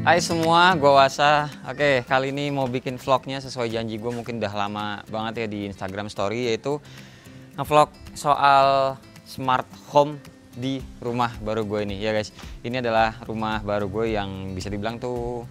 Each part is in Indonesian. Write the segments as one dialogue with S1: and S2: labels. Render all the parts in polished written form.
S1: Hai semua, gue Wasa. Oke, kali ini mau bikin vlognya sesuai janji gue mungkin udah lama banget ya di Instagram Story, yaitu ngevlog soal smart home di rumah baru gue ini ya guys. Ini adalah rumah baru gue yang bisa dibilang tuh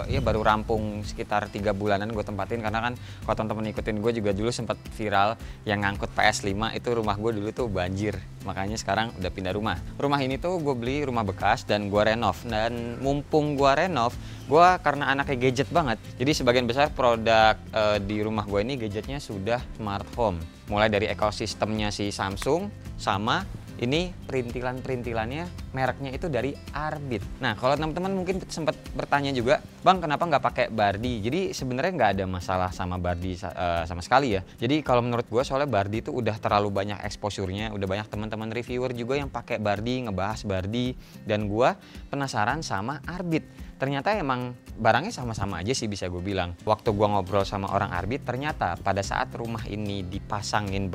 S1: ya baru rampung sekitar 3 bulanan gue tempatin, karena kan kalau teman-teman ikutin gue juga dulu sempat viral yang ngangkut PS5 itu rumah gue dulu tuh banjir, makanya sekarang udah pindah rumah. Rumah ini tuh gue beli rumah bekas dan gue renov, dan mumpung gue renov, gue karena anaknya gadget banget, jadi sebagian besar produk di rumah gue ini gadgetnya sudah smart home, mulai dari ekosistemnya si Samsung, sama ini perintilannya mereknya itu dari Arbit. Nah, kalau teman-teman mungkin sempat bertanya juga, Bang, kenapa nggak pakai Bardi? Jadi sebenarnya nggak ada masalah sama Bardi sama sekali ya. Jadi kalau menurut gue, soalnya Bardi itu udah terlalu banyak exposure-nya, udah banyak teman-teman reviewer juga yang pakai Bardi, ngebahas Bardi, dan gue penasaran sama Arbit. Ternyata emang barangnya sama-sama aja sih, bisa gue bilang. Waktu gue ngobrol sama orang Arbit, ternyata pada saat rumah ini dipasangin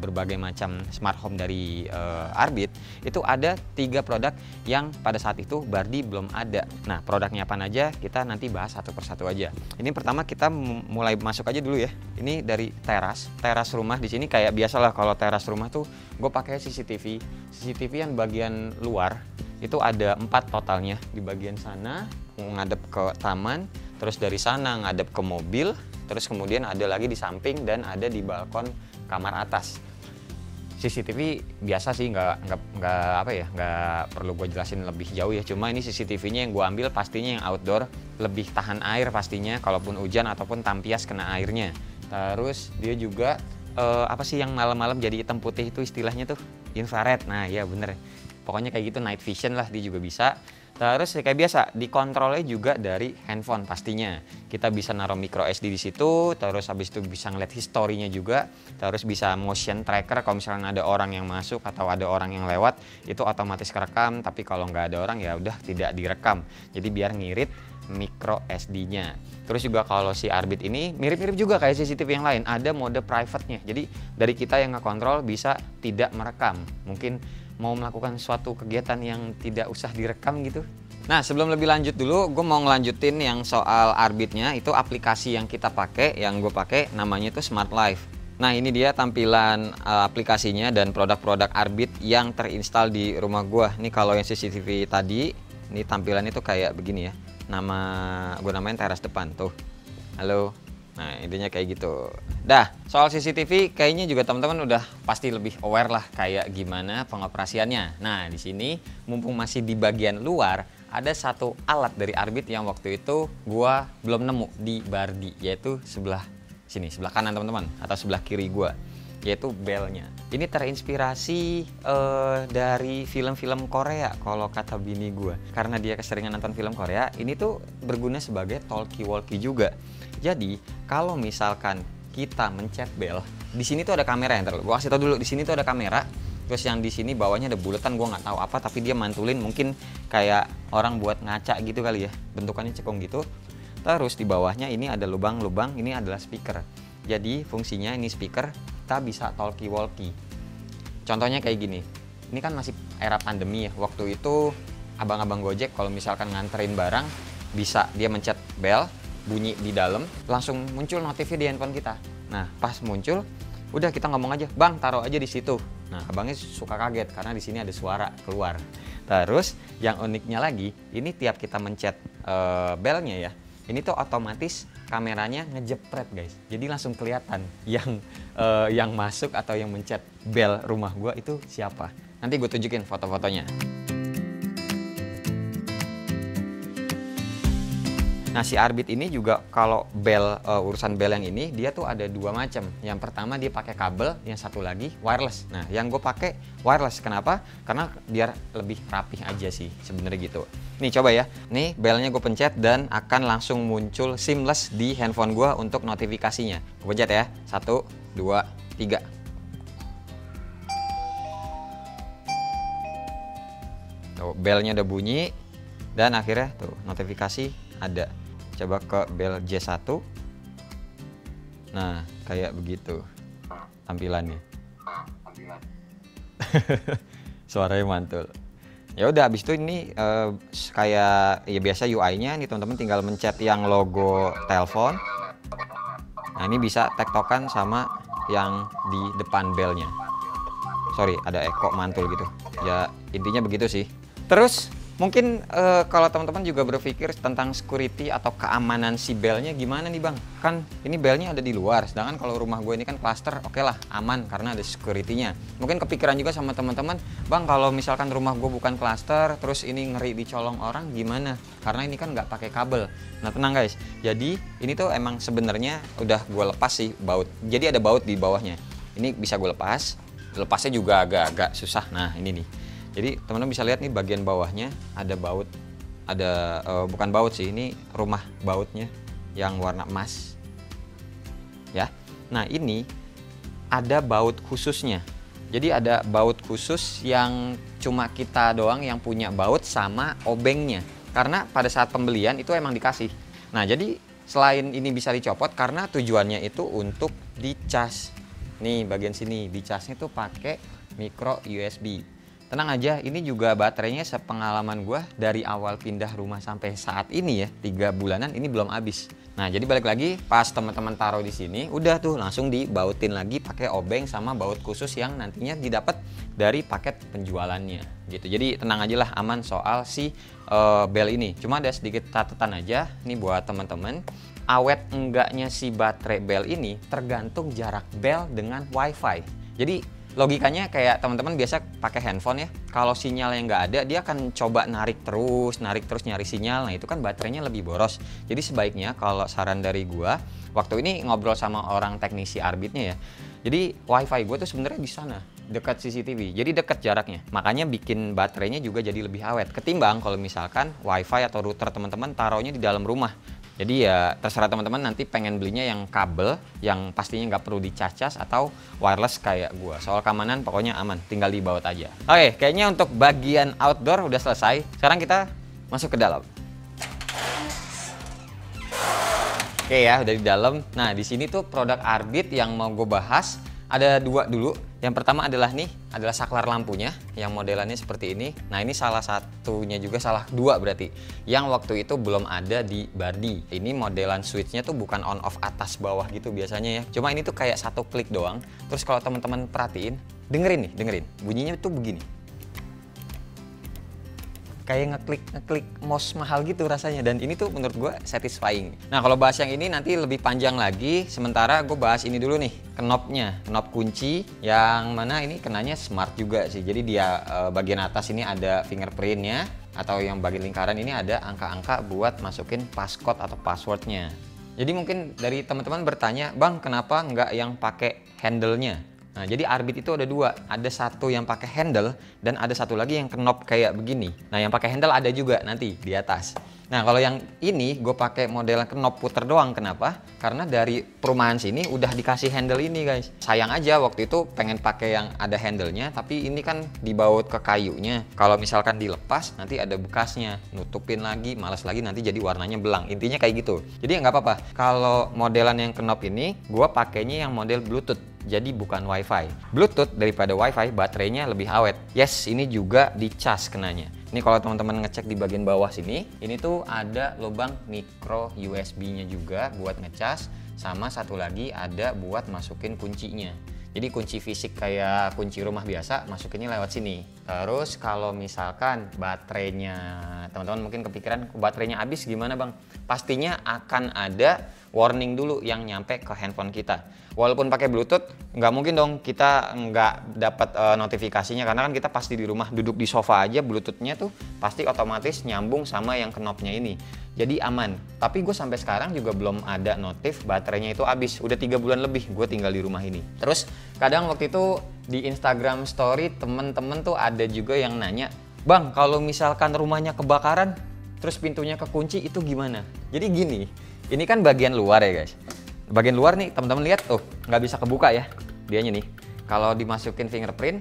S1: berbagai macam smart home dari Arbit, itu ada 3 produk yang pada saat itu Bardi belum ada. Nah, produknya apa aja kita nanti bahas satu persatu aja. Ini pertama kita mulai masuk aja dulu ya. Ini dari teras rumah. Di sini kayak biasalah kalau teras rumah tuh gue pakai CCTV yang bagian luar itu ada 4 totalnya. Di bagian sana ngadep ke taman, terus dari sana ngadep ke mobil, terus kemudian ada lagi di samping dan ada di balkon kamar atas. CCTV biasa sih, nggak perlu gue jelasin lebih jauh ya. Cuma ini CCTV-nya yang gue ambil pastinya yang outdoor, lebih tahan air pastinya, kalaupun hujan ataupun tampias kena airnya. Terus dia juga apa sih yang malam-malam jadi hitam putih itu istilahnya tuh? Infrared. Nah ya bener, pokoknya kayak gitu, night vision lah, dia juga bisa. Terus kayak biasa dikontrolnya juga dari handphone pastinya. Kita bisa naruh micro SD di situ, terus habis itu bisa ngeliat historinya juga, terus bisa motion tracker kalau misalnya ada orang yang masuk atau ada orang yang lewat, itu otomatis kerekam. Tapi kalau nggak ada orang ya udah tidak direkam. Jadi biar ngirit micro SD-nya. Terus juga kalau si Arbit ini mirip-mirip juga kayak CCTV yang lain, ada mode private-nya. Jadi dari kita yang ngekontrol bisa tidak merekam. Mungkin mau melakukan suatu kegiatan yang tidak usah direkam gitu. Nah, sebelum lebih lanjut dulu, gue mau ngelanjutin yang soal Arbitnya. Itu aplikasi yang kita pakai, yang gue pakai namanya itu Smart Life. Nah, ini dia tampilan aplikasinya dan produk-produk Arbit yang terinstal di rumah gue. Ini kalau yang CCTV tadi, ini tampilannya tuh kayak begini ya. Nama gue namain teras depan tuh. Halo. Nah, intinya kayak gitu. Dah, soal CCTV kayaknya juga teman-teman udah pasti lebih aware lah kayak gimana pengoperasiannya. Nah, di sini mumpung masih di bagian luar, ada satu alat dari Arbit yang waktu itu gua belum nemu di Bardi, yaitu sebelah sini, sebelah kanan teman-teman, atau sebelah kiri gua, yaitu belnya. Ini terinspirasi dari film-film Korea kalau kata bini gua. Karena dia keseringan nonton film Korea, ini tuh berguna sebagai talkie-walkie juga. Jadi, kalau misalkan kita mencet bel, di sini tuh ada kamera yang gua kasih tau dulu, di sini tuh ada kamera. Terus yang di sini bawahnya ada buletan, gua nggak tahu apa, tapi dia mantulin mungkin kayak orang buat ngaca gitu kali ya. Bentukannya cekung gitu. Terus di bawahnya ini ada lubang-lubang, ini adalah speaker. Jadi fungsinya ini speaker, kita bisa talkie-walkie. Contohnya kayak gini. Ini kan masih era pandemi ya. Waktu itu abang-abang Gojek kalau misalkan nganterin barang, bisa dia mencet bel, bunyi di dalam, langsung muncul notifnya di handphone kita. Nah, pas muncul, udah kita ngomong aja, Bang, taruh aja di situ. Nah, abangnya suka kaget karena di sini ada suara keluar. Terus, yang uniknya lagi, ini tiap kita mencet belnya ya, ini tuh otomatis kameranya ngejepret guys. Jadi langsung kelihatan yang masuk atau yang mencet bel rumah gua itu siapa. Nanti gue tunjukin foto-fotonya. Nah, si Arbit ini juga kalau bel urusan bel yang ini dia tuh ada 2 macam. Yang pertama dia pakai kabel, yang satu lagi wireless. Nah, yang gue pakai wireless. Kenapa? Karena biar lebih rapih aja sih sebenarnya gitu. Nih coba ya. Nih belnya gue pencet dan akan langsung muncul seamless di handphone gue untuk notifikasinya. Gue pencet ya. 1, 2, 3. Tuh, belnya udah bunyi dan akhirnya tuh notifikasi ada. Coba ke bel J1. Nah, kayak begitu tampilannya. Suaranya mantul. Ya udah, habis itu ini kayak ya biasa UI-nya nih teman-teman, tinggal mencet yang logo telepon. Nah ini bisa tektokan sama yang di depan belnya. Sorry, ada eko mantul gitu. Ya intinya begitu sih. Terus mungkin kalau teman-teman juga berpikir tentang security atau keamanan si belnya gimana nih bang? Kan ini belnya ada di luar, sedangkan kalau rumah gue ini kan cluster, oke lah aman karena ada security-nya. Mungkin kepikiran juga sama teman-teman, bang kalau misalkan rumah gue bukan cluster, terus ini ngeri dicolong orang gimana? Karena ini kan nggak pakai kabel. Nah tenang guys, jadi ini tuh emang sebenarnya udah gue lepas sih baut. Jadi ada baut di bawahnya. Ini bisa gue lepas, lepasnya juga agak-agak susah. Nah ini nih. Jadi teman-teman bisa lihat nih bagian bawahnya ada baut, ada bukan baut sih, ini rumah bautnya yang warna emas, ya. Nah ini ada baut khususnya. Jadi ada baut khusus yang cuma kita doang yang punya baut sama obengnya. Karena pada saat pembelian itu emang dikasih. Nah jadi selain ini bisa dicopot karena tujuannya itu untuk dicas. Nih bagian sini dicasnya tuh pakai micro USB. Tenang aja, ini juga baterainya sepengalaman gue dari awal pindah rumah sampai saat ini ya, 3 bulanan ini belum habis. Nah jadi balik lagi pas teman-teman taruh di sini, udah tuh langsung dibautin lagi pakai obeng sama baut khusus yang nantinya didapat dari paket penjualannya gitu. Jadi tenang aja lah, aman soal si bel ini. Cuma ada sedikit catatan aja nih buat teman-teman. Awet enggaknya si baterai bel ini tergantung jarak bel dengan WiFi. Jadi logikanya kayak teman-teman biasa pakai handphone ya, kalau sinyal yang nggak ada dia akan coba narik terus nyari sinyal. Nah itu kan baterainya lebih boros. Jadi sebaiknya kalau saran dari gua, waktu ini ngobrol sama orang teknisi Arbitnya ya, jadi WiFi gua tuh sebenarnya di sana dekat CCTV, jadi dekat jaraknya, makanya bikin baterainya juga jadi lebih awet ketimbang kalau misalkan WiFi atau router teman-teman taruhnya di dalam rumah. Jadi ya terserah teman-teman nanti pengen belinya yang kabel yang pastinya nggak perlu dicas-cas atau wireless kayak gua. Soal keamanan pokoknya aman, tinggal dibaut aja. Oke, kayaknya untuk bagian outdoor udah selesai. Sekarang kita masuk ke dalam. Oke ya, udah di dalam. Nah, di sini tuh produk Arbit yang mau gue bahas ada 2 dulu. Yang pertama adalah nih, adalah saklar lampunya yang modelannya seperti ini. Nah, ini salah satunya juga, salah 2 berarti. Yang waktu itu belum ada di Bardi. Ini modelan switchnya tuh bukan on off atas bawah gitu biasanya ya. Cuma ini tuh kayak 1 klik doang. Terus kalau teman-teman perhatiin, dengerin nih, dengerin. Bunyinya tuh begini. Kayak ngeklik mouse mahal gitu rasanya, dan ini tuh menurut gue satisfying. Nah kalau bahas yang ini nanti lebih panjang lagi, sementara gue bahas ini dulu nih, knobnya, knob kunci yang mana ini kenanya smart juga sih. Jadi dia bagian atas ini ada fingerprintnya, atau yang bagian lingkaran ini ada angka-angka buat masukin passcode atau passwordnya. Jadi mungkin dari teman-teman bertanya, bang kenapa nggak yang pakai handle-nya? Nah, jadi Arbit itu ada 2, ada satu yang pakai handle dan ada satu lagi yang knob kayak begini. Nah, yang pakai handle ada juga nanti di atas. Nah, kalau yang ini gue pakai model knob puter doang. Kenapa? Karena dari perumahan sini udah dikasih handle ini, guys. Sayang aja waktu itu pengen pakai yang ada handle-nya, tapi ini kan dibaut ke kayunya. Kalau misalkan dilepas nanti ada bekasnya, nutupin lagi, malas lagi nanti jadi warnanya belang. Intinya kayak gitu. Jadi nggak apa-apa. Kalau modelan yang knob ini, gue pakainya yang model Bluetooth. Jadi bukan WiFi. Bluetooth daripada WiFi, baterainya lebih awet. Yes, ini juga dicas kenanya. Ini kalau teman-teman ngecek di bagian bawah sini, ini tuh ada lubang micro USB-nya juga buat ngecas, sama satu lagi ada buat masukin kuncinya. Jadi kunci fisik kayak kunci rumah biasa, masukinnya lewat sini. Terus kalau misalkan baterainya, teman-teman mungkin kepikiran baterainya habis gimana bang? Pastinya akan ada warning dulu yang nyampe ke handphone kita. Walaupun pakai Bluetooth, nggak mungkin dong kita nggak dapat notifikasinya, karena kan kita pasti di rumah duduk di sofa aja, Bluetooth-nya tuh pasti otomatis nyambung sama yang knobnya ini. Jadi aman. Tapi gue sampai sekarang juga belum ada notif baterainya itu habis. Udah 3 bulan lebih gue tinggal di rumah ini. Terus kadang waktu itu di Instagram Story temen-temen tuh ada juga yang nanya, bang kalau misalkan rumahnya kebakaran terus pintunya kekunci itu gimana? Jadi gini, ini kan bagian luar ya guys. Bagian luar nih teman-teman lihat tuh nggak bisa kebuka ya dianya nih. Kalau dimasukin fingerprint,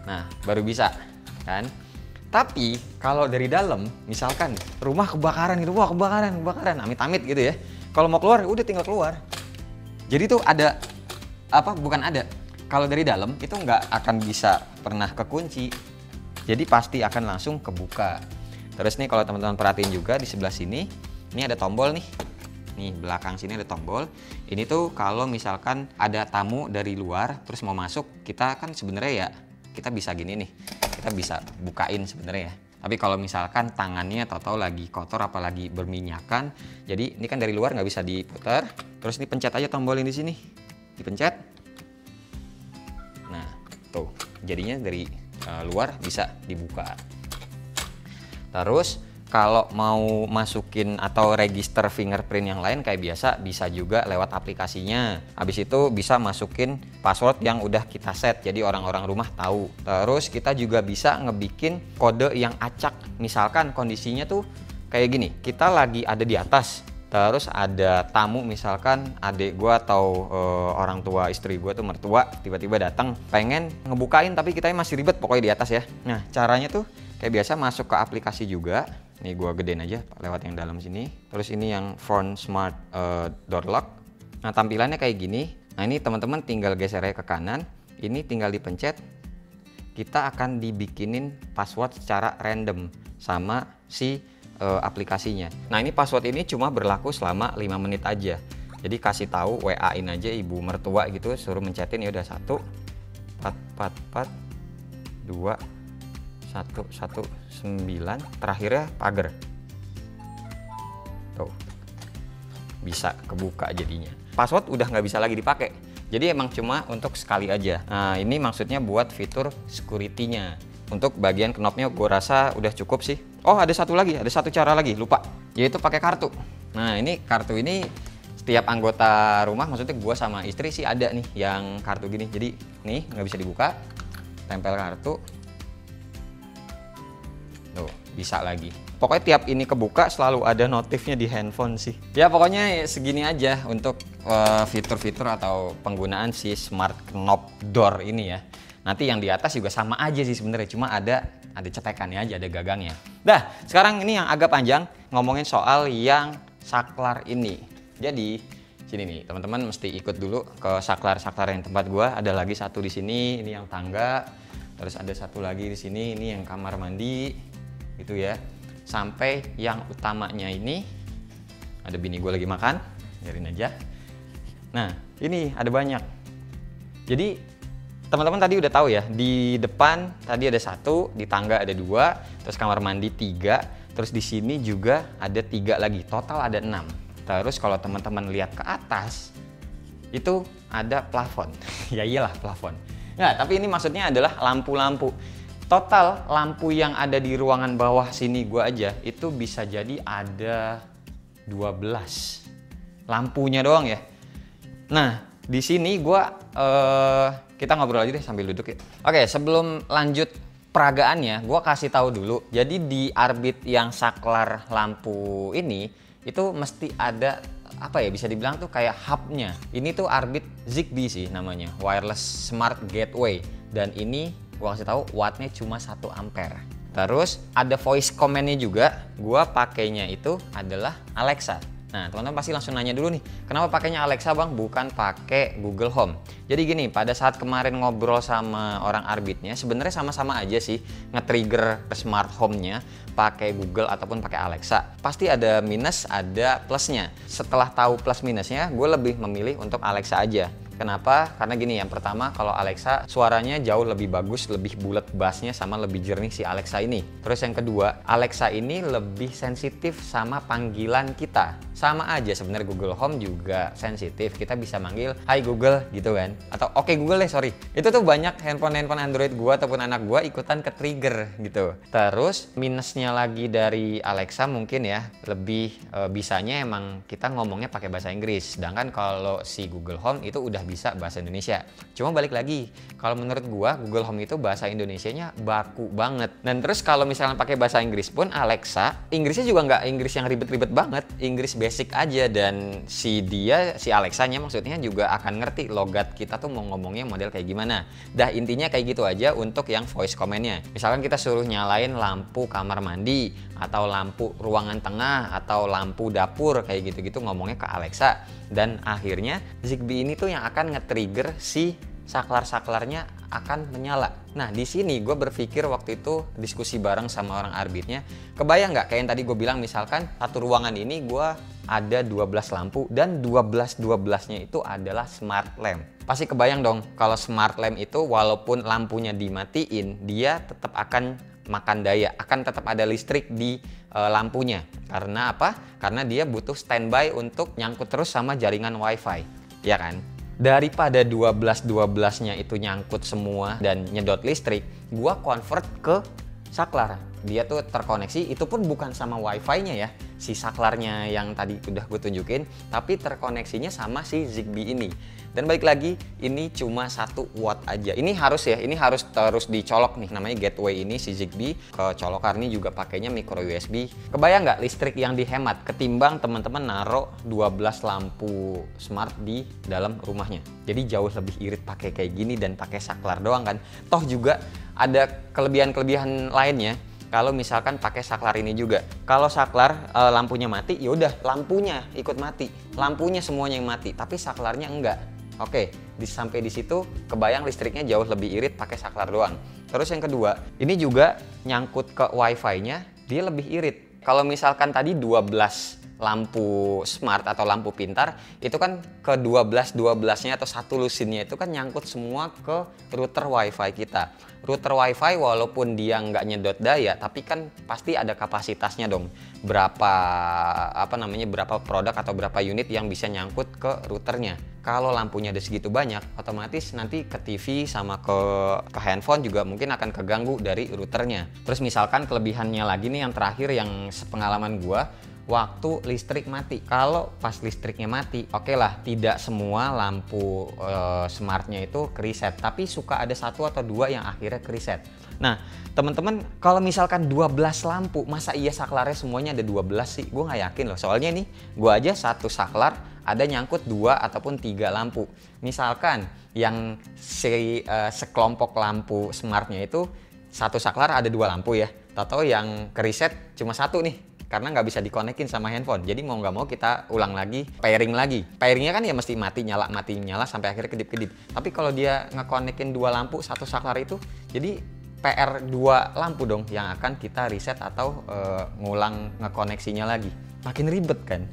S1: nah baru bisa kan. Tapi kalau dari dalam, misalkan rumah kebakaran gitu, wah kebakaran, amit-amit gitu ya. Kalau mau keluar, udah tinggal keluar. Jadi tuh ada apa? Bukan ada. Kalau dari dalam itu nggak akan bisa pernah kekunci. jadi pasti akan langsung kebuka. Terus nih kalau teman-teman perhatiin juga di sebelah sini, ini ada tombol nih. Nih belakang sini ada tombol. Ini tuh kalau misalkan ada tamu dari luar terus mau masuk, kita kan sebenarnya ya kita bisa gini nih. Kita bisa bukain sebenarnya ya. Tapi kalau misalkan tangannya tahu-tahu lagi kotor apalagi berminyakan, jadi ini kan dari luar nggak bisa diputar. Terus dipencet aja tombol ini di sini. Dipencet. Nah, tuh. Jadinya dari luar bisa dibuka. Terus kalau mau masukin atau register fingerprint yang lain kayak biasa, bisa juga lewat aplikasinya. Habis itu bisa masukin password yang udah kita set, jadi orang-orang rumah tahu. Terus kita juga bisa ngebikin kode yang acak. Misalkan kondisinya tuh kayak gini, kita lagi ada di atas, terus ada tamu misalkan adik gua atau orang tua istri gua tuh mertua tiba-tiba datang pengen ngebukain tapi kita masih ribet pokoknya di atas ya. Nah caranya tuh kayak biasa masuk ke aplikasi juga. Nih gua gedein aja lewat yang dalam sini. Terus ini yang Phone Smart Door Lock. Nah tampilannya kayak gini. Nah ini teman-teman tinggal geser aja ke kanan. Ini tinggal dipencet. Kita akan dibikinin password secara random sama si aplikasinya. Nah ini password ini cuma berlaku selama 5 menit aja. Jadi kasih tahu WA-in aja ibu mertua gitu, suruh mencetin ya udah 1 4 4 4 2 1 1 9, terakhirnya pagar. Tuh. Bisa kebuka jadinya. Password udah nggak bisa lagi dipakai. Jadi emang cuma untuk sekali aja. Nah, ini maksudnya buat fitur security-nya. Untuk bagian knopnya gue rasa udah cukup sih. Oh, ada satu lagi, ada satu cara lagi, lupa. Yaitu pakai kartu. Nah, ini kartu ini setiap anggota rumah, maksudnya gue sama istri sih ada nih yang kartu gini. Jadi nih nggak bisa dibuka, tempel kartu. Tuh, bisa lagi. Pokoknya tiap ini kebuka selalu ada notifnya di handphone sih. Ya pokoknya segini aja untuk fitur-fitur atau penggunaan si smart knob door ini ya. Nanti yang di atas juga sama aja sih sebenarnya, cuma ada cetekannya aja, ada gagangnya. Dah, sekarang ini yang agak panjang ngomongin soal yang saklar ini. Jadi sini nih, teman-teman mesti ikut dulu ke saklar-saklar yang tempat gua. Ada lagi satu di sini, ini yang tangga. Terus ada satu lagi di sini, ini yang kamar mandi. Gitu ya. Sampai yang utamanya ini ada bini gue lagi makan, biarin aja. Nah, ini ada banyak. Jadi teman-teman tadi udah tahu ya, di depan tadi ada 1, di tangga ada 2, terus kamar mandi 3, terus di sini juga ada 3 lagi, total ada 6. Terus kalau teman-teman lihat ke atas, itu ada plafon. Ya iyalah plafon. Nggak, tapi ini maksudnya adalah lampu-lampu. Total lampu yang ada di ruangan bawah sini gua aja itu bisa jadi ada 12 lampunya doang ya. Nah, di sini gua kita ngobrol aja deh sambil duduk ya. Oke, sebelum lanjut peragaannya, gua kasih tahu dulu. Jadi di Arbit yang saklar lampu ini itu mesti ada apa ya, bisa dibilang tuh kayak hubnya. Ini tuh Arbit Zigbee sih namanya, Wireless Smart Gateway, dan ini gua kasih tahu wattnya cuma 1 ampere. Terus ada voice command-nya juga. Gua pakainya itu adalah Alexa. Nah, teman-teman pasti langsung nanya dulu nih, kenapa pakainya Alexa bang, bukan pakai Google Home? Jadi gini, pada saat kemarin ngobrol sama orang Arbitnya, sebenarnya sama-sama aja sih nge-trigger smart home-nya pakai Google ataupun pakai Alexa. Pasti ada minus, ada plusnya. Setelah tahu plus minusnya, gue lebih memilih untuk Alexa aja. Kenapa? Karena gini, yang pertama kalau Alexa suaranya jauh lebih bagus, lebih bulat bassnya sama lebih jernih si Alexa ini. Terus yang kedua, Alexa ini lebih sensitif sama panggilan kita. Sama aja sebenarnya Google Home juga sensitif. Kita bisa manggil, "Hai Google" gitu kan. Atau "Oke Google" deh, sorry. Itu tuh banyak handphone Android gua ataupun anak gua ikutan ke trigger gitu. Terus minusnya lagi dari Alexa mungkin ya, lebih bisanya emang kita ngomongnya pakai bahasa Inggris. Sedangkan kalau si Google Home itu udah bisa bahasa Indonesia. Cuma balik lagi, kalau menurut gua Google Home itu bahasa Indonesianya baku banget. Dan terus kalau misalnya pakai bahasa Inggris pun Alexa, Inggrisnya juga nggak Inggris yang ribet-ribet banget, Inggris basic aja, dan si Alexanya maksudnya juga akan ngerti logat kita tuh mau ngomongnya model kayak gimana. Dah intinya kayak gitu aja untuk yang voice command-nya. Misalkan kita suruh nyalain lampu kamar mandi atau lampu ruangan tengah atau lampu dapur kayak gitu-gitu, ngomongnya ke Alexa. Dan akhirnya Zigbee ini tuh yang akan nge-trigger si saklar-saklarnya akan menyala. Nah, di sini gue berpikir waktu itu diskusi bareng sama orang arbitnya, kebayang nggak kayak yang tadi gue bilang, misalkan satu ruangan ini gue ada 12 lampu dan 12-12-nya itu adalah smart lamp. Pasti kebayang dong kalau smart lamp itu walaupun lampunya dimatiin, dia tetap akan makan daya, akan tetap ada listrik di lampunya. Karena apa? Karena dia butuh standby untuk nyangkut terus sama jaringan wifi, ya kan? Daripada 12-12-nya itu nyangkut semua dan nyedot listrik, gua convert ke saklar. Dia tuh terkoneksi, itu pun bukan sama wifi-nya ya, si saklarnya yang tadi udah gue tunjukin, tapi terkoneksinya sama si Zigbee ini. Dan balik lagi, ini cuma 1 watt aja. Ini harus ya, ini harus terus dicolok nih, namanya gateway ini si Zigbee. Ke colokan ini juga pakainya micro USB. Kebayang nggak listrik yang dihemat ketimbang teman-teman naruh 12 lampu smart di dalam rumahnya. Jadi jauh lebih irit pakai kayak gini dan pakai saklar doang kan. Toh juga ada kelebihan-kelebihan lainnya. Kalau misalkan pakai saklar ini juga, kalau saklar lampunya mati, ya udah lampunya ikut mati, lampunya semuanya yang mati, tapi saklarnya enggak. Oke, sampai di situ kebayang listriknya jauh lebih irit pakai saklar doang. Terus yang kedua, ini juga nyangkut ke wifi-nya, dia lebih irit. Kalau misalkan tadi 12 lampu smart atau lampu pintar, itu kan ke 12-12-nya atau satu lusinnya itu kan nyangkut semua ke router wifi kita. Router wifi walaupun dia nggak nyedot daya, tapi kan pasti ada kapasitasnya dong. Berapa produk atau berapa unit yang bisa nyangkut ke routernya. Kalau lampunya ada segitu banyak, otomatis nanti ke TV sama ke handphone juga mungkin akan keganggu dari routernya. Terus misalkan kelebihannya lagi nih yang terakhir yang sepengalaman gua, waktu listrik mati. Kalau pas listriknya mati, oke lah, tidak semua lampu smartnya itu kereset, tapi suka ada 1 atau 2 yang akhirnya kereset. Nah, teman-teman, kalau misalkan 12 lampu, masa iya saklarnya semuanya ada 12 sih? Gue nggak yakin loh. Soalnya nih, gue aja satu saklar ada nyangkut 2 ataupun 3 lampu. Misalkan yang sekelompok lampu smartnya itu satu saklar ada 2 lampu ya. Tahu yang kereset cuma 1 nih, karena nggak bisa dikonekin sama handphone. Jadi mau nggak mau kita ulang lagi, pairing lagi. Pairingnya kan ya mesti mati nyala sampai akhirnya kedip-kedip. Tapi kalau dia ngekonekin 2 lampu satu saklar itu, jadi PR 2 lampu dong yang akan kita reset atau ngulang ngekoneksinya lagi. Makin ribet kan?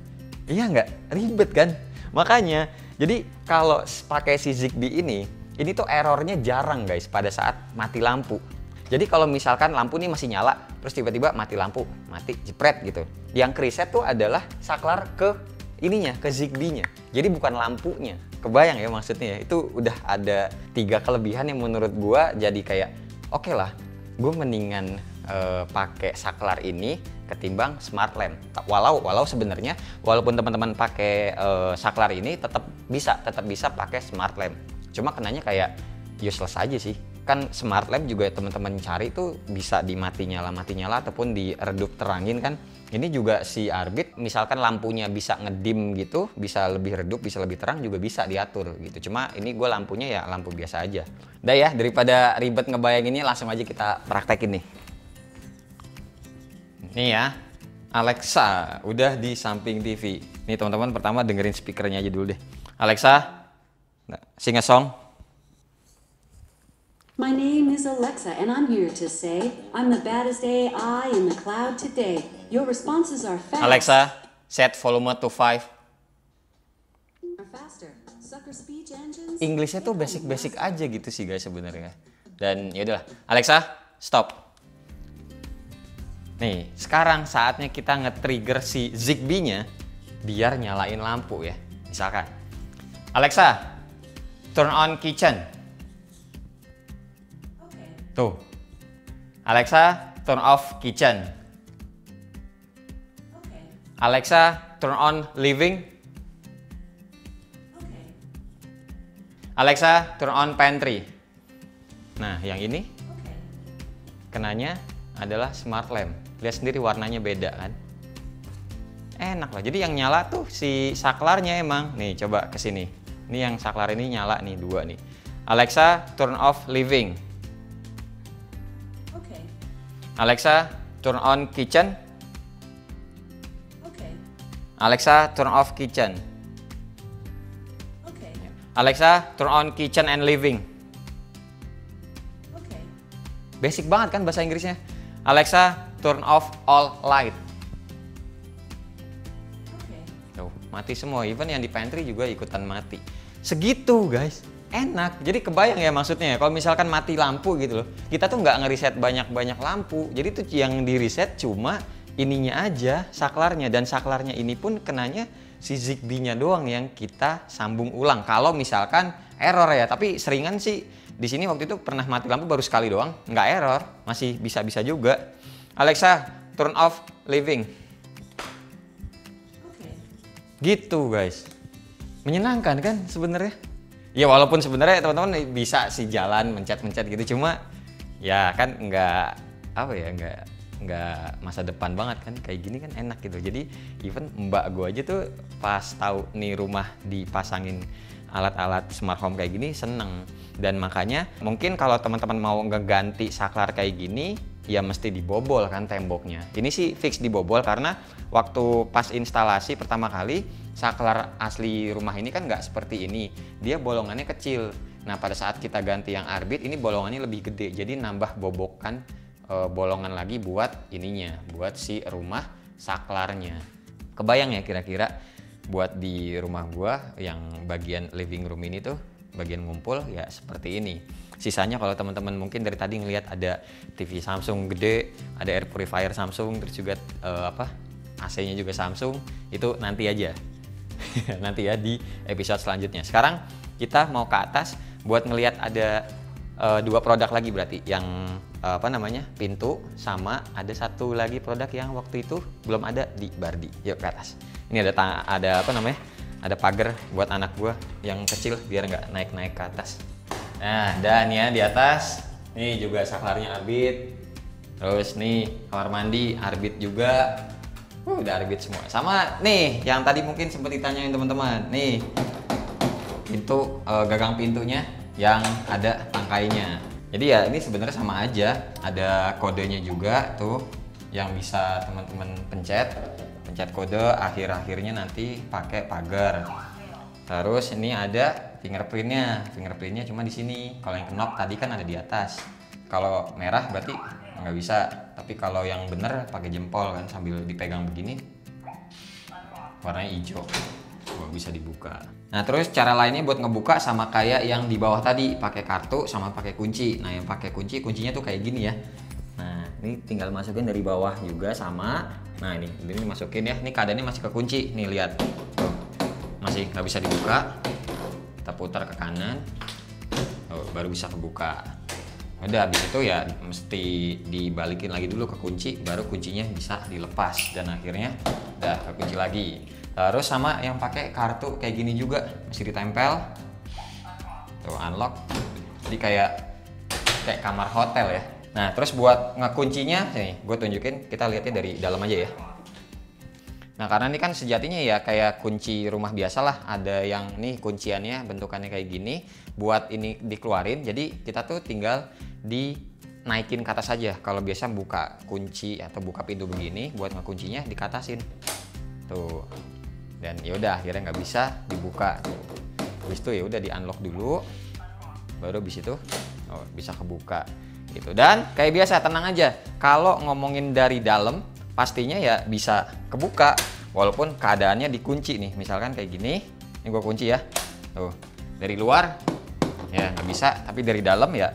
S1: Iya nggak? Ribet kan? Makanya, jadi kalau pakai si Zigbee ini tuh errornya jarang guys pada saat mati lampu. Jadi kalau misalkan lampu ini masih nyala, terus tiba-tiba mati lampu, mati jepret gitu. Yang kereset tuh adalah saklar ke ininya, ke Zigbee-nya. Jadi bukan lampunya. Kebayang ya maksudnya ya? Itu udah ada 3 kelebihan yang menurut gua jadi kayak oke lah, gue mendingan pakai saklar ini ketimbang smart lamp. Walau sebenarnya walaupun teman-teman pakai saklar ini tetap bisa pakai smart lamp. Cuma kenanya kayak useless aja sih. Kan smart lamp juga teman-teman cari itu bisa mati nyala ataupun diredup terangin kan. Ini juga si Arbit misalkan lampunya bisa ngedim gitu, bisa lebih redup, bisa lebih terang juga bisa diatur gitu. Cuma ini gue lampunya ya lampu biasa aja. Udah ya, daripada ribet ngebayanginnya langsung aja kita praktekin nih. Nih ya, Alexa udah di samping TV. Nih teman-teman, pertama dengerin speakernya aja dulu deh. Alexa, sing a song.
S2: My name is Alexa, and I'm here to say I'm the baddest AI in the cloud today. Your responses are fast.
S1: Alexa, set volume to 5.
S2: Faster. Sucker speech engines.
S1: Inggrisnya tuh basic aja gitu sih guys sebenarnya. Dan yaudahlah, Alexa, stop. Nih, sekarang saatnya kita nge-trigger si Zigbee-nya biar nyalain lampu ya. Misalkan, Alexa, turn on kitchen. Tuh, Alexa, turn off kitchen. Alexa, turn on living. Alexa, turn on pantry. Nah, yang ini kenanya adalah smart lamp. Lihat sendiri warnanya beda kan? Enak lah. Jadi yang nyala tuh si saklarnya emang. Nih, coba ke sini. Ini yang saklar ini nyala nih, 2 nih. Alexa, turn off living. Alexa, turn on kitchen. Alexa, turn off kitchen. Alexa, turn on kitchen and living. Basic banget kan bahasa Inggrisnya. Alexa, turn off all light. Tuh, mati semua. Even yang di pantry juga ikutan mati. Segitu guys. Enak. Jadi kebayang ya maksudnya ya. Kalau misalkan mati lampu gitu loh. Kita tuh nggak ngeriset banyak-banyak lampu. Jadi tuh yang di reset cuma ininya aja, saklarnya. Dan saklarnya ini pun kenanya si Zigbee-nya doang yang kita sambung ulang. Kalau misalkan error ya. Tapi seringan sih di sini waktu itu pernah mati lampu baru sekali doang. Nggak error. Masih bisa-bisa juga. Alexa, turn off living. Gitu guys. Menyenangkan kan sebenarnya? Ya walaupun sebenarnya teman-teman bisa sih jalan mencet-mencet gitu, cuma ya kan nggak apa ya, nggak masa depan banget kan, kayak gini kan enak gitu. Jadi even mbak gue aja tuh pas tahu nih rumah dipasangin alat-alat smart home kayak gini seneng. Dan makanya mungkin kalau teman-teman mau ngeganti saklar kayak gini ya mesti dibobol kan temboknya. Ini sih fix dibobol karena waktu pas instalasi pertama kali saklar asli rumah ini kan nggak seperti ini, dia bolongannya kecil. Nah pada saat kita ganti yang Arbit ini bolongannya lebih gede, jadi nambah bobokan bolongan lagi buat ininya, buat si rumah saklarnya. Kebayang ya kira-kira buat di rumah gua yang bagian living room ini tuh bagian ngumpul ya seperti ini. Sisanya kalau teman-teman mungkin dari tadi ngelihat ada TV Samsung gede, ada air purifier Samsung, terus juga AC-nya juga Samsung, itu nanti aja. Nanti ya di episode selanjutnya. Sekarang kita mau ke atas buat ngelihat ada dua produk lagi berarti yang pintu, sama ada satu lagi produk yang waktu itu belum ada di Bardi. Yuk ke atas. Ini ada ada pagar buat anak gua yang kecil biar nggak naik-naik ke atas. Nah dan ya di atas nih juga saklarnya Arbit. Terus nih kamar mandi Arbit juga. Udah Arbit semua. Sama nih yang tadi mungkin sempat ditanyain teman-teman. Nih pintu gagang pintunya yang ada tangkainya. Jadi ya ini sebenarnya sama aja. Ada kodenya juga tuh yang bisa teman-teman pencet kode, akhir-akhirnya nanti pakai pagar. Terus ini ada fingerprintnya cuma di sini. Kalau yang knob tadi kan ada di atas. Kalau merah berarti nggak bisa, tapi kalau yang bener pakai jempol kan sambil dipegang begini, warnanya hijau, bisa dibuka. Nah terus cara lainnya buat ngebuka sama kayak yang di bawah tadi, pakai kartu sama pakai kunci. Nah yang pakai kuncinya tuh kayak gini ya. Nah ini tinggal masukin dari bawah juga sama. Nah ini masukin ya. Ini keadaannya masih kekunci. Nih lihat, tuh masih nggak bisa dibuka. Kita putar ke kanan, baru bisa kebuka. Udah habis itu ya mesti dibalikin lagi dulu ke kunci, baru kuncinya bisa dilepas dan akhirnya udah kekunci lagi. Terus sama yang pakai kartu kayak gini juga mesti ditempel. Tuh unlock. Jadi kayak kamar hotel ya. Nah, terus buat ngekuncinya nih, gue tunjukin, kita lihatnya dari dalam aja ya. Nah, karena ini kan sejatinya ya kayak kunci rumah biasa lah, ada yang nih kunciannya bentukannya kayak gini. Buat ini dikeluarin, jadi kita tuh tinggal dinaikin ke atas saja. Kalau biasa buka kunci atau buka pintu begini, buat ngekuncinya dikatasin tuh. Dan yaudah akhirnya nggak bisa dibuka. Habis itu ya udah di unlock dulu, baru habis itu bisa kebuka gitu. Dan kayak biasa tenang aja, kalau ngomongin dari dalam pastinya ya bisa kebuka walaupun keadaannya dikunci nih. Misalkan kayak gini, ini gue kunci ya. Tuh dari luar ya nggak bisa, tapi dari dalam ya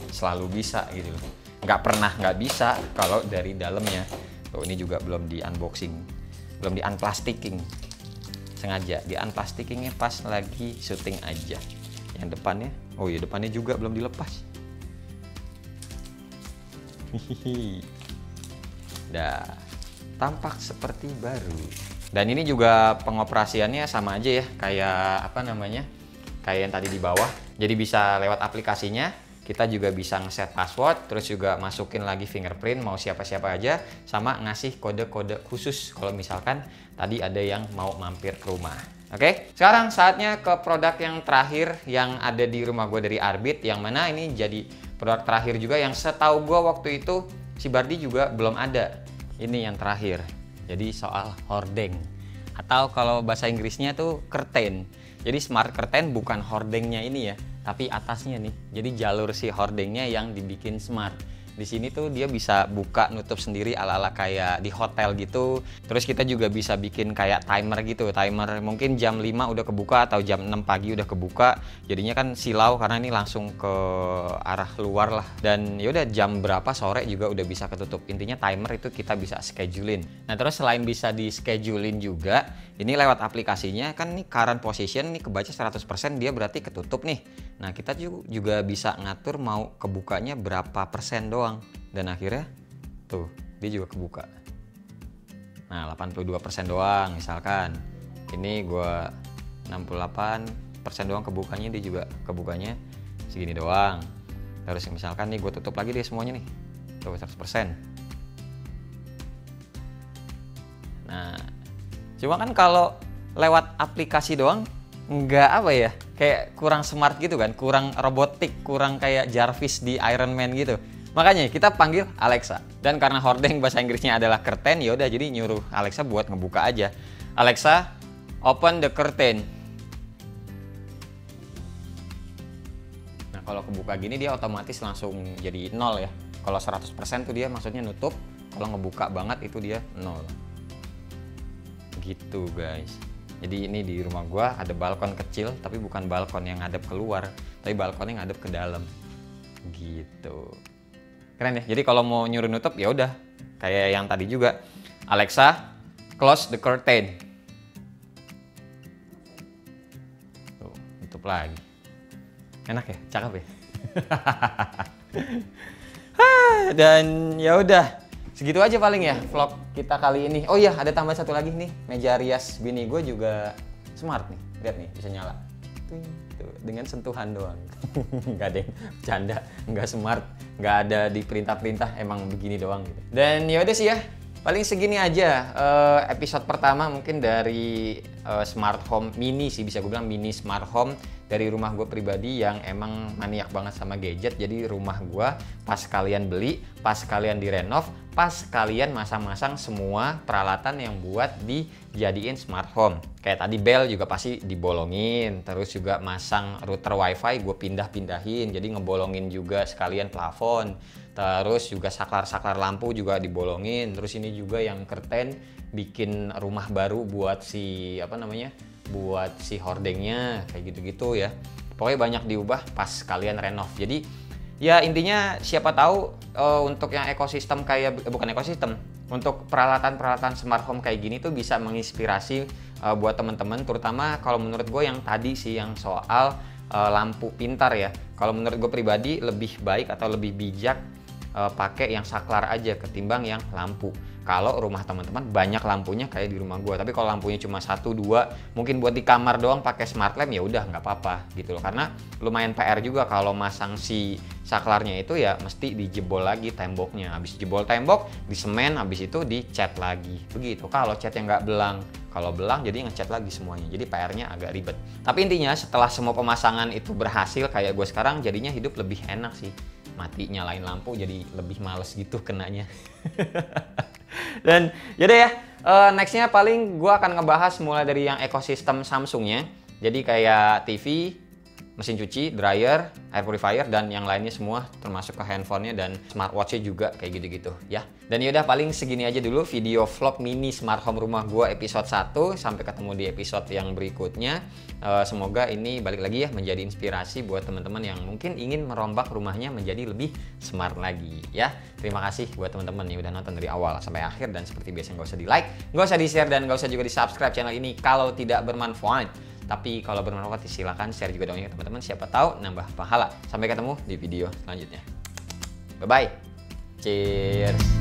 S1: selalu bisa gitu loh. Nggak pernah nggak bisa kalau dari dalamnya. Tuh ini juga belum di unboxing, belum di unplastiking, sengaja di unplastikingnya pas lagi syuting aja. Yang depannya, oh iya depannya juga belum dilepas. Hihihi. Dah tampak seperti baru. Dan ini juga pengoperasiannya sama aja ya, kayak kayak yang tadi di bawah. Jadi bisa lewat aplikasinya, kita juga bisa ngeset password, terus juga masukin lagi fingerprint mau siapa-siapa aja, sama ngasih kode-kode khusus kalau misalkan tadi ada yang mau mampir ke rumah. Oke, sekarang saatnya ke produk yang terakhir yang ada di rumah gue dari Arbit, yang mana ini jadi produk terakhir juga yang setahu gue waktu itu si Bardi juga belum ada. Ini yang terakhir. Jadi soal hordeng, atau kalau bahasa Inggrisnya tuh curtain. Jadi smart curtain bukan hordengnya ini ya, tapi atasnya nih. Jadi jalur si hordengnya yang dibikin smart. Di sini tuh dia bisa buka nutup sendiri ala-ala kayak di hotel gitu. Terus kita juga bisa bikin kayak timer gitu. Timer mungkin jam 5 udah kebuka atau jam 6 pagi udah kebuka. Jadinya kan silau karena ini langsung ke arah luar lah. Dan yaudah jam berapa sore juga udah bisa ketutup. Intinya timer itu kita bisa schedulein. Nah terus selain bisa di schedulein juga, ini lewat aplikasinya kan nih current position nih kebaca 100%, dia berarti ketutup nih. Nah kita juga bisa ngatur mau kebukanya berapa persen doang. Dan akhirnya tuh dia juga kebuka. Nah 82% doang misalkan. Ini gua 68% doang kebukanya, dia juga kebukanya segini doang. Terus misalkan nih gue tutup lagi deh semuanya nih. Tuh 100%. Nah cuma kan kalau lewat aplikasi doang nggak apa ya, kayak kurang smart gitu kan, kurang robotik, kurang kayak Jarvis di Iron Man gitu. Makanya kita panggil Alexa. Dan karena hordeng bahasa Inggrisnya adalah curtain, ya udah jadi nyuruh Alexa buat ngebuka aja. Alexa, open the curtain. Nah kalau kebuka gini dia otomatis langsung jadi 0 ya. Kalau 100% tuh dia maksudnya nutup, kalau ngebuka banget itu dia 0. Gitu guys. Jadi ini di rumah gua ada balkon kecil, tapi bukan balkon yang ngadep keluar, tapi balkon yang ngadep ke dalam. Gitu. Keren ya. Jadi kalau mau nyuruh nutup ya udah kayak yang tadi juga. Alexa, close the curtain. Tuh, tutup lagi. Enak ya? Cakep ya? Dan ya udah. Segitu aja paling ya vlog kita kali ini. Oh iya, ada tambah satu lagi nih. Meja rias bini gue juga smart nih. Lihat nih, bisa nyala. Tuh, dengan sentuhan doang. Nggak ada yang bercanda, nggak smart, nggak ada di perintah-perintah, emang begini doang gitu. Dan ya udah sih ya, paling segini aja episode pertama mungkin dari smart home mini sih, bisa gue bilang mini smart home dari rumah gue pribadi yang emang maniak banget sama gadget. Jadi rumah gue pas kalian beli, pas kalian direnov, pas kalian masang-masang semua peralatan yang buat dijadiin smart home. Kayak tadi bel juga pasti dibolongin, terus juga masang router wifi gue pindah-pindahin, jadi ngebolongin juga sekalian plafon. Terus juga saklar-saklar lampu juga dibolongin. Terus ini juga yang curtain bikin rumah baru buat si apa namanya? Buat si hordengnya kayak gitu-gitu ya. Pokoknya banyak diubah pas kalian renov. Jadi ya intinya siapa tahu untuk yang ekosistem kayak bukan ekosistem, untuk peralatan-peralatan smart home kayak gini tuh bisa menginspirasi buat teman-teman, terutama kalau menurut gue yang tadi sih yang soal lampu pintar ya. Kalau menurut gue pribadi lebih baik atau lebih bijak pakai yang saklar aja ketimbang yang lampu. Kalau rumah teman-teman banyak lampunya kayak di rumah gue, tapi kalau lampunya cuma 1-2, mungkin buat di kamar doang pakai smart lamp ya udah nggak apa-apa gitu loh. Karena lumayan PR juga kalau masang si saklarnya itu ya mesti dijebol lagi temboknya. Habis jebol tembok, disemen, habis itu dicat lagi. Begitu. Kalau catnya nggak belang, kalau belang jadi ngecat lagi semuanya. Jadi PR-nya agak ribet. Tapi intinya setelah semua pemasangan itu berhasil kayak gue sekarang, jadinya hidup lebih enak sih. Mati nyalain lampu jadi lebih males gitu kenanya. Dan yaudah ya, nextnya paling gue akan ngebahas mulai dari yang ekosistem Samsungnya. Jadi kayak TV, mesin cuci, dryer, air purifier, dan yang lainnya semua termasuk ke handphonenya dan smartwatchnya juga kayak gitu-gitu ya. Dan yaudah paling segini aja dulu video vlog mini smart home rumah gue episode 1. Sampai ketemu di episode yang berikutnya. Semoga ini balik lagi ya menjadi inspirasi buat teman-teman yang mungkin ingin merombak rumahnya menjadi lebih smart lagi ya. Terima kasih buat teman-teman yang udah nonton dari awal sampai akhir, dan seperti biasa nggak usah di like, nggak usah di share, dan nggak usah juga di subscribe channel ini kalau tidak bermanfaat. Tapi kalau bermanfaat silakan share juga dong ya teman-teman, siapa tahu nambah pahala. Sampai ketemu di video selanjutnya. Bye bye. Cheers.